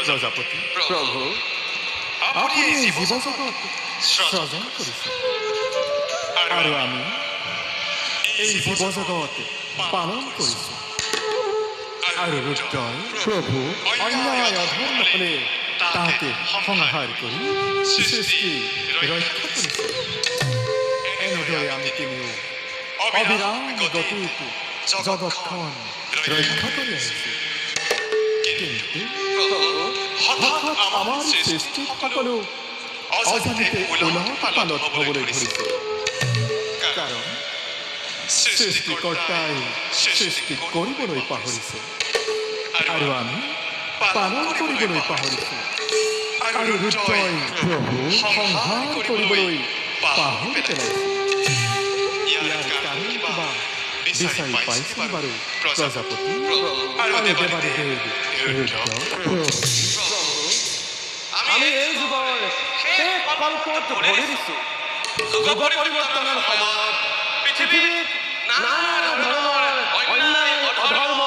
প্ৰজাপতি প্ৰভু আপুনি এই জীৱ-জগত সৃজন কৰিছে আৰু আমি এই জীৱ-জগত পালন কৰিছোঁ আৰু ৰুদ্ৰই প্ৰভু অন্যায় অধৰ্ম হ'লে তাহাকে সংহাৰ কৰি সৃষ্টি ৰক্ষা কৰিছে। এনেদৰে আমি তিনিও অবিৰাম গতিত জগতখন ৰক্ষা কৰি আহিছোঁ। কিন্তু হঠাৎ আমাৰ সৃষ্টিসকলো অজানিতে ওলট-পালট হ'বলৈ ধৰিছে। কাৰণ সৃষ্টিকৰ্তাই সৃষ্টি কৰিবলৈ পাহৰিছে আৰু আমি পালন কৰিবলৈ পাহৰিছোঁ। আৰু ৰুদ্ৰই প্ৰভু সংহাৰ কৰিবলৈ পাহৰি পেলাইছে। ইয়াৰ কাৰণ কিবা বিচাৰি পাইছে বাৰু প্ৰজাপতি আৰু দেৱাদেৱ ৰুদ্ৰ? আমি এই যুগৰ শেষ কল্পত ভৰি দিছোঁ। যুগ পৰিৱৰ্তনৰ সময়ত পৃথিৱীত নানা ধৰণৰ অন্যায় অধৰ্ম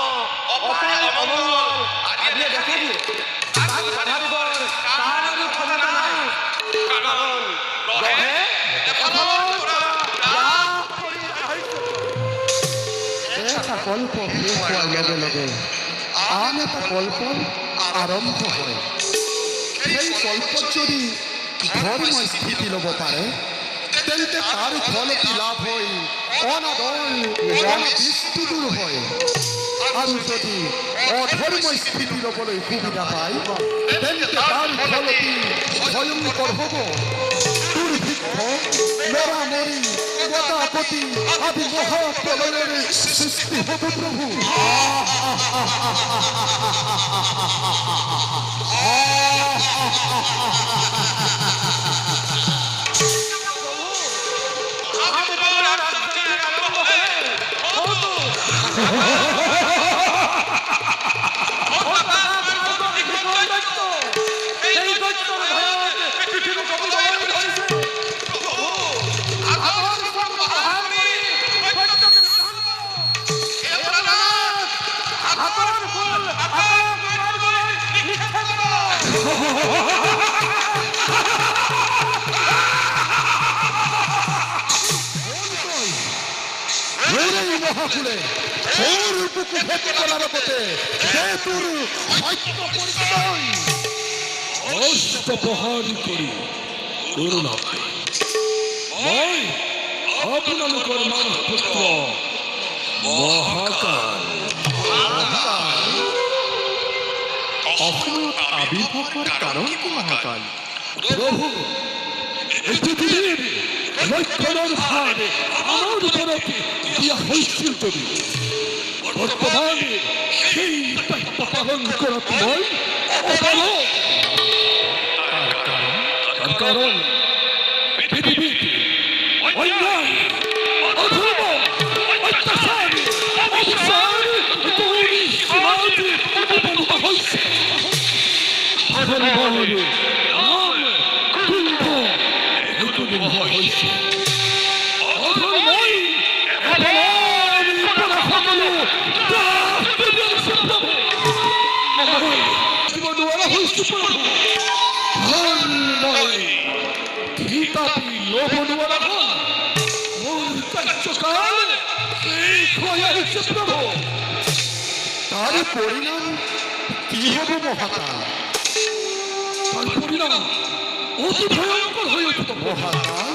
অপায় অমংগল আদিয়ে দেখা দিয়ে। তাক বাধা দিবৰ কাৰো ক্ষমতা নাই, কাৰণ গ্ৰহে এফালৰ পৰা ৰাগ কৰি আহিছে। এটা কল্প শেষ হোৱাৰ লগে লগে আন এটা কল্প আৰম্ভ হয়। সেই কল্পত যদি ধৰ্ম স্থিতি ল'ব পাৰে তেন্তে তাৰ ফলতি লাভ হৈ অনাদৰ অনাবৃষ্টি দূৰ হয়। আৰু যদি অধৰ্ম স্থিতি ল'বলৈ সুবিধা পায় তেন্তে তাৰ ফলতি ভয়ংকৰ হ'ব। দুৰ্ভিক্ষ মৰামৰি গতাপতি আদি মহাপ্ৰলয়ৰ সৃষ্টি হ'ব। প্ৰভু মহাকুলে তোৰ বুকু ভেটি পেলাৰ আগতে তোৰ সত্য পৰিচয় অষ্টপ্ৰহৰী কৰি কৰোণা পাই মই আপোনালোকৰ মানৱ পুত্ৰ মহাকাল অসমত আবিৰ্ভাৱ হোৱাৰ কাৰণ কি মহাকাল? প্ৰভু এই পৃথিৱীৰ লক্ষণৰ ভাৰ আমাৰ ওপৰত দিয়া হৈছিল যদি বৰ্তমানে সেই দায়িত্ব পালন কৰাত মই অপাৰগ। তাৰ কাৰণ পৃথিৱীত অন্যায় অধৰ্ম অত্যাচাৰ অবিচাৰ কৰি সীমাত উপনীত হৈছে। ধৰ্মৰ নাম কুম্ভ এইটো নোহোৱা হৈছে। অধৰ্মই এফালৰ পৰা সকলো দিব নোৱাৰা হৈছো প্ৰভু। ধৰ্মই কিতাপি ল'ব নোৱাৰা হ'ল। মোৰ কাৰ্যকাল শেষ হৈ আহিছে প্ৰভু। তাৰ পৰিণাম কি হ'ব মহাকাল? তাৰ পৰিণাম অতি ভয়ংকৰ হৈ উঠিব মহাকাল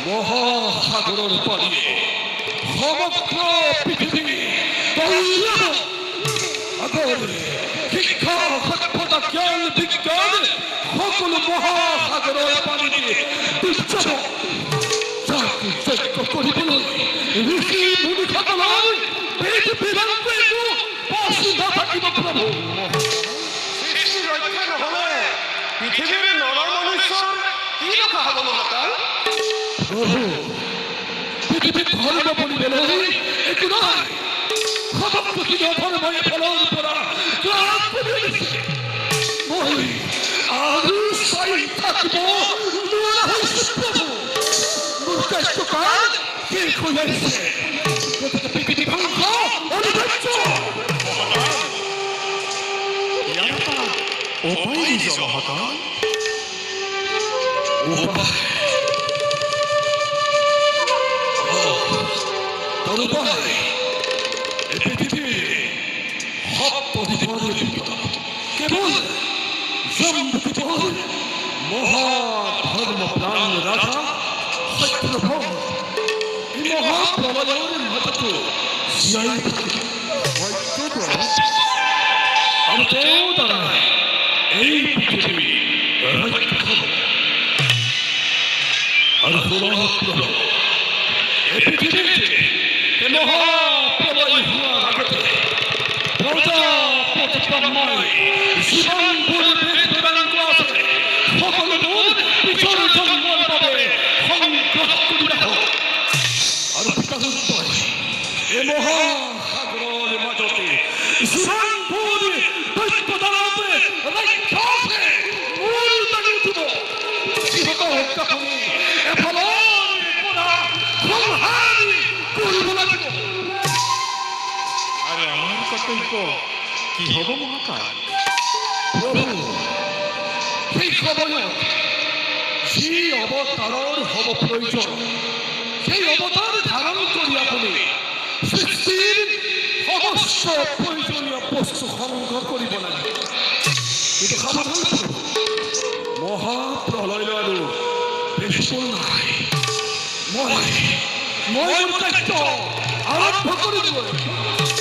মহাসাগৰৰ পানীয়ে সমগ্ৰ পৃথিৱী আগৰ শিক্ষা সভ্যতা জ্ঞান বিজ্ঞান সকলো মহাসাগৰৰ পানীতে ডুব যাব। যাক যজ্ঞ কৰিবলৈ ঋষি মুনিসকলৰ বেদ বেদান্তেও বাচি নাথাকিব প্ৰভু। সৃষ্টি ৰক্ষা নহ'লে পৃথিৱীৰ নৰ মনুষ্যৰ কি ৰক্ষা হ'ব মহাকাল? প্ৰভু পৃথিৱীত ধৰ্ম বুলিবলৈ একো নাই। সমগ্ৰ ধৰ্মই ফলৰ পৰা গ্ৰাস কৰি দিছে। মই আৰু চাই থাকিব নোৱাৰা হৈছো প্ৰভু। মোৰ কাৰ্যকাল শেষ হৈ আহিছে। গতিকে পৃথিৱী ধ্বংস অনিবাৰ্য। ইয়াৰ পৰা উপায় মহাকাল তরুপায় এ পৃথিবী হপ্পদিপদের কেবল জম্বুতিপদ মহাধর্মপ্রাণ রাজা সত্যভম এই মহাপ্রলয়ের মতো সিয়াই আর কেউ দাঁড়ায় এই পৃথিবী আর প্রলয় এই পৃথিবীতে এ মহাপ্রলয় হওয়ার আগতে প্রজাপতি ব্রহ্মায় জীবন ভরে বেদান্ত আছে সকল মূল বিসর্জন মন পাবে সংগ্রহ করি রাখো আর পিতাহুত্তর এ মহাসাগরের মাঝতে জীবন ভরে দৈত্য দাঁড়াবে রাক্ষসে মূল দাঁড়িয়ে দিব জীবত হত্যাকারী এ ফলন করা সংহারি করিব লাগিব আরে আমার কর্তব্য কি হব মহাকাল প্রভু সেই সময় সেই অবতারর হব প্রয়োজন সেই অবতার ধারণ করি আপনি সৃষ্টির সমস্ত প্রয়োজনীয় বস্তু সংগ্রহ কৰিব লাগে কিন্তু সাৱধান প্ৰভু মহাপ্ৰলয় আৰু বেছি নাই মই মোৰ কাৰ্য আৰম্ভ কৰি দিব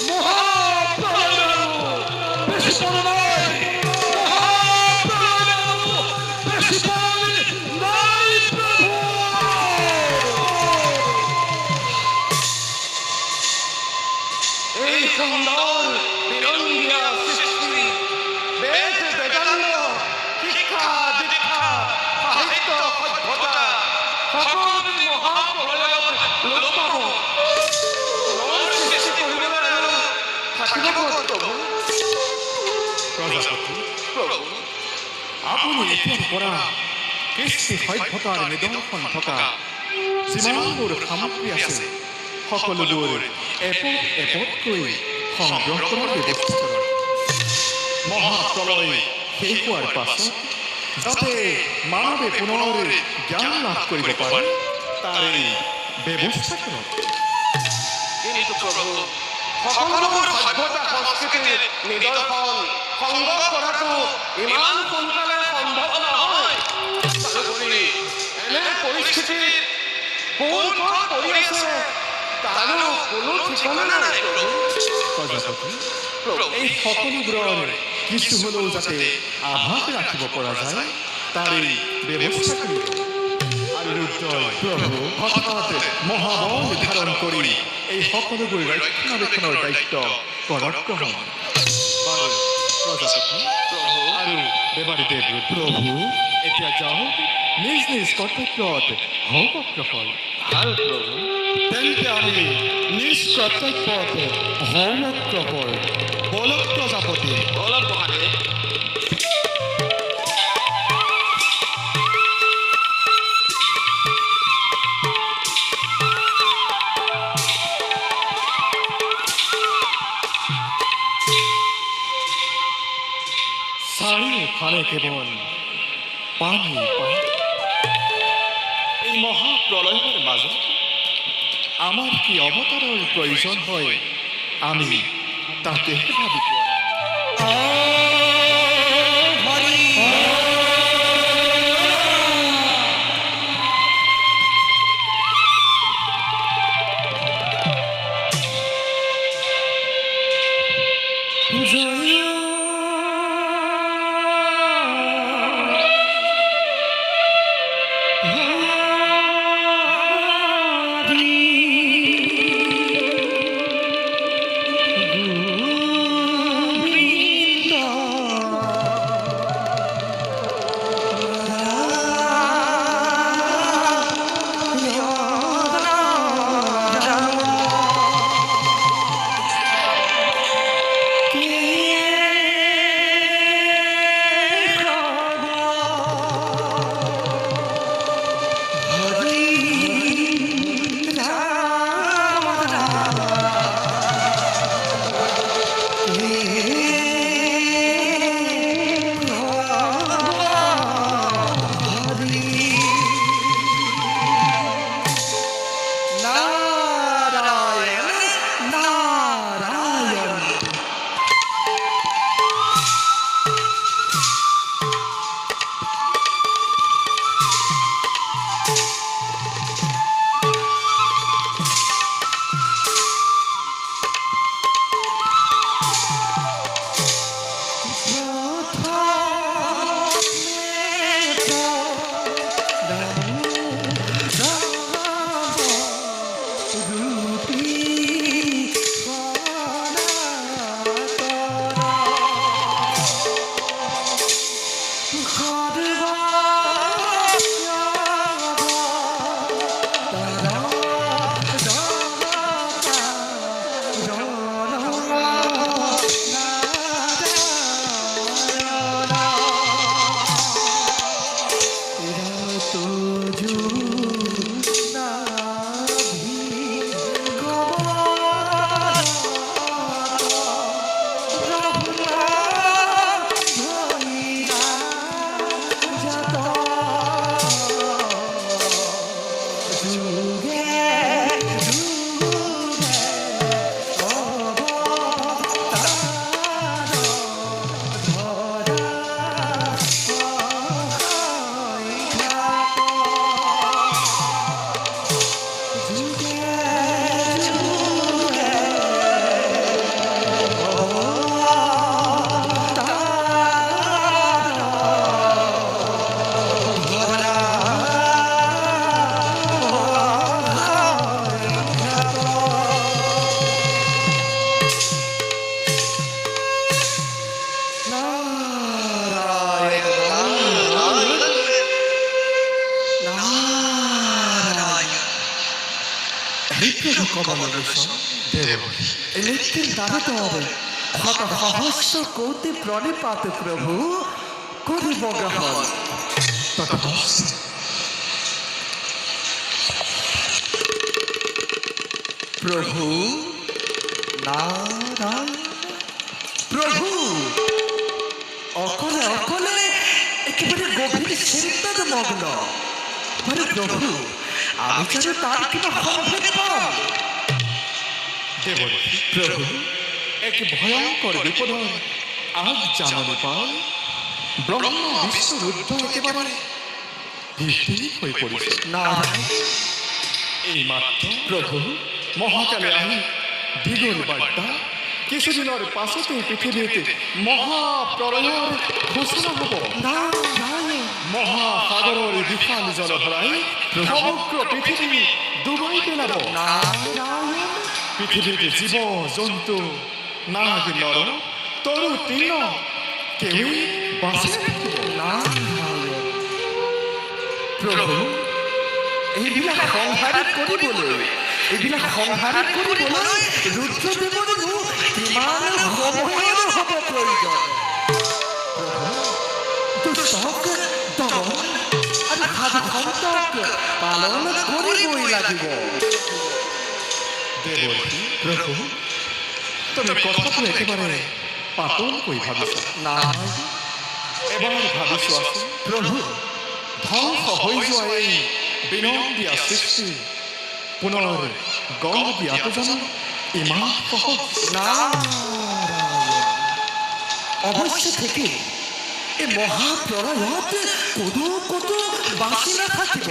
মহাপ্ৰলয় আৰু বেছি নাই মহাপ্ৰলয় আৰু বেছি নাই প্ৰভু এই সুন্দৰ বিৰঙ্গিয়া সৃষ্টি বেদ বেদান্ত শিক্ষা দীক্ষা সাহিত্য সভ্যতা সকলো মহাপ্ৰলয়ত লোপ পাব পুনৰ সৃষ্টি কৰিবলৈ আৰু থাকিব ক'ত প্ৰভু? প্ৰজাপতি প্ৰভু আপুনি এতিয়াৰ পৰা কৃষ্টি সভ্যতাৰ নিদৰ্শন থকা যিমানবোৰ সামগ্ৰী আছে সকলোবোৰ এপদ এপদকৈ সংগ্ৰহ কৰাৰ ব্যৱস্থা কৰক মহাপ্ৰলয় শেষ হোৱাৰ পাছত যাতে মানৱে পুনৰ জ্ঞান লাভ কৰিব পাৰে তাৰে ব্যৱস্থা কৰক কিন্তু প্ৰভু সকলোবোৰ সভ্যতা সংস্কৃতিৰ নিদৰ্শন সংগ্ৰহ কৰাটো ইমান সোনকালে সম্ভৱ নহয় তাৰোপৰি এনে পৰিস্থিতিত কোন ক'ত পৰি আছে তাৰো কোনো ঠিকনা নাই প্ৰভু প্ৰজাপতি প্ৰভু এই সকলোবোৰৰ কিছু হ'লেও যাতে আভাস ৰাখিব পৰা যায় তাৰে ব্যৱস্থা কৰিব আৰু ৰুদ্ৰই প্ৰভু হঠাৎ মহাবল ধাৰণ কৰি এই সকলোবোৰ ৰক্ষণাবেক্ষণৰ দায়িত্ব কৰক গ্ৰহণ বাৰু প্ৰজাপতি প্ৰভু আৰু দেৱাৰীদেৱ প্ৰভু এতিয়া যাওক নিজ নিজ কৰ্তব্যত হওক অগ্ৰসৰ ভাল প্ৰভু তেন্তে আমি নিজ কৰ্তব্যত হৰ্মগ্ৰহৰ বলক প্ৰজাপতি অলপ মহাদেৱ চাৰিওফালে কেৱল পানী পানী এই মহাপ্ৰলয়ৰ মাজত আমাৰ কি অৱতাৰৰ প্ৰয়োজন হয় আমি তাকে ভাবি পোৱা নাই গোবিন্দ নিত্যের দাবিতর হত সহস্র কোটি প্রণিপাত প্রভু করিব গ্রহণ। প্রভু নারায়ণ প্রভু অকলে অকলে একেবারে গভীর চিন্তাতে মগ্ন। আরে প্রভু আমি যেন তার কিনা সম্ভব পাম। দেবর্ষি প্রভু এক ভয়ঙ্কর বিপদ আজ জাননি পায়। ব্রহ্মা বিষ্ণু রুদ্র একেবারে ভীতি হয়ে পড়েছে। নারায়ণ এই মাত্র প্রভু মহাকালে আমি দ্বিগুণ বার্তা কিছুদিনের পাশতে পৃথিবীতে মহাপ্রলয়ের ঘোষণা হব। নারায়ণ মহাসাগরের বিশাল জলধারায় সমগ্র পৃথিবী ডুবাই ফেলাব। নারায়ণ পৃথিবীতে জীব জন্তু নাগ নর তরু তৃণ কেউই বাঁচে থাকিব না। নারায়ণ প্রভু এইবিলাক সংহার কৰিবলৈ এইবিলাক সংহাৰ কৰিবলৈ ৰুদ্ৰদেৱৰো কিমান সময়ৰ হ'ব প্ৰয়োজন। প্ৰভু দুষ্টক দমন আৰু সাধুসন্তক পালন কৰিবই লাগিব। দেবৰ্ষি প্ৰভু তুমি কথাটো একেবাৰে পাতল কৰি ভাবিছা। নাৰায়ণ এবাৰ ভাবিছো আছো প্ৰভু ধ্বংস হৈ যোৱা এই বিনন্দীয়া সৃষ্টি পুনৰ গঢ় দিয়াটো জানো ইমান সহজ? নারায়ণ অবশ্য থেকে এই মহাপ্রলয়ত কোনো কত বাঁচি নাথাকিব।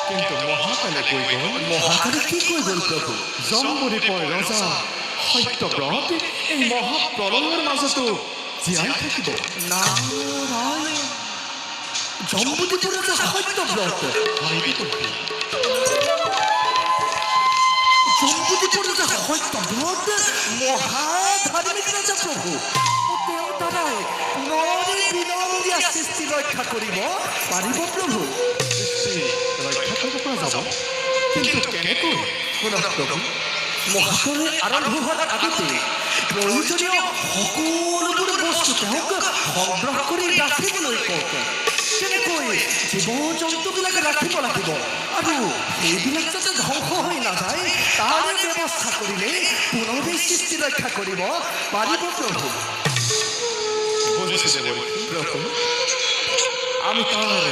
কিন্তু মহাকালে কৈ গ'ল মহাকালে কি কৈ গ'ল প্ৰভু? জম্বুদ্বীপৰ ৰজা সত্যব্ৰত এই মহাপ্ৰলয়ৰ মাজতো জীয়াই থাকিব। নাৰায়ণ জম্বুদ্বীপৰ ৰজা সত্যব্ৰত হয় দেবৰ্ষি। জম্বুদ্বীপৰ ৰজা সত্যব্ৰত মহাধাৰ্মিক ৰজা প্ৰভু। তেওঁ দ্বাৰাই পুনৰ বিনন্দীয়া সৃষ্টি ৰক্ষা কৰিব পাৰিব প্ৰভু। সৃষ্টি ৰক্ষা কৰিব পৰা যাব, কিন্তু কেনেকৈ? শুনক প্ৰভু মহাপ্ৰলয় আৰম্ভ হোৱাৰ আগতে প্ৰয়োজনীয় সকলোবোৰ বস্তু তেওঁক সংগ্ৰহ কৰি ৰাখিবলৈ কওক। কেনেকৈ জীৱ জন্তুবিলাক ৰাখিব লাগিব আৰু সেইবিলাক যাতে ধ্বংস হৈ নাযায় তাৰ ব্যৱস্থা কৰিলে পুনৰ সৃষ্টি ৰক্ষা কৰিব পাৰিব প্ৰভু। বুজিছো দেবৰ্ষি। প্ৰভু আমি তাৰ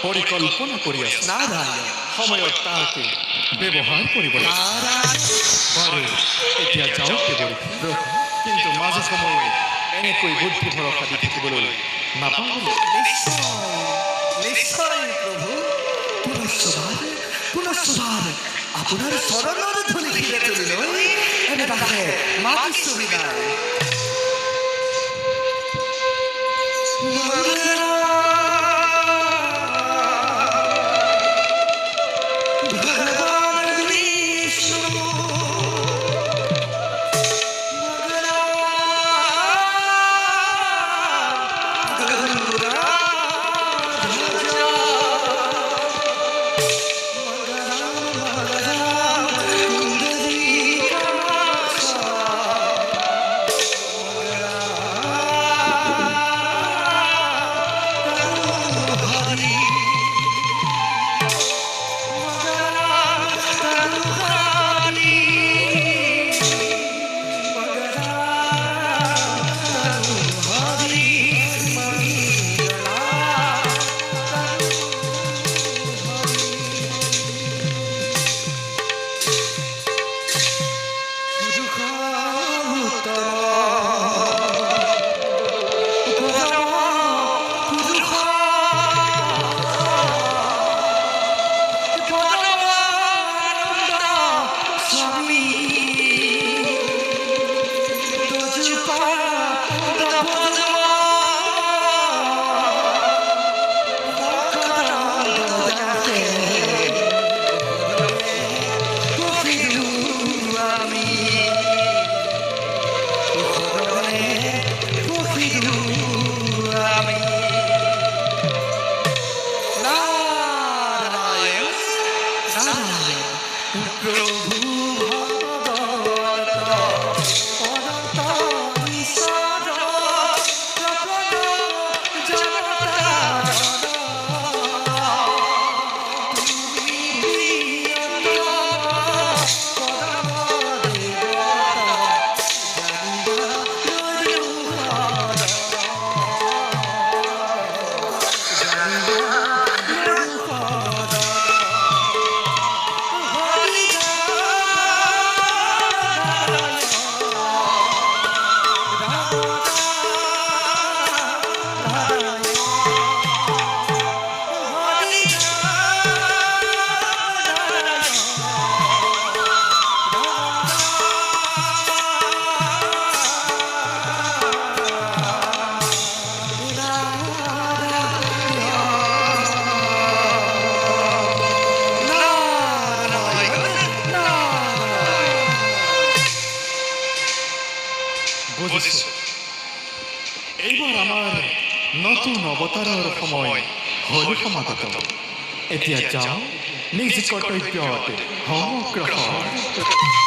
পৰিকল্পনা কৰি আছো। নাৰায়ণ সময়ত তাকে ব্যৱহাৰ কৰিব লাগিব। নাৰায়ণ বাৰু এতিয়া যাওক দেবৰ্ষি। প্ৰভু কিন্তু মাজে সময়ে এনেকৈ বুদ্ধি ভৰসা দি থাকিবলৈ নাপাওঁ। নিশ্চয় নিশ্চয় প্ৰভু পুনশ্চবাৰ আপোনাৰ চৰণৰ ধূলি শিৰে তুলিলৈ এনেবাৰে মাতিছো বিদায়। ভগৱান বিষ্ণু বুজিছো এইবাৰ আমাৰ নতুন অৱতাৰৰ সময় হ'ল সমাগত এতিয়া যাওঁ নিজ কৰ্তব্যত সমগ্ৰ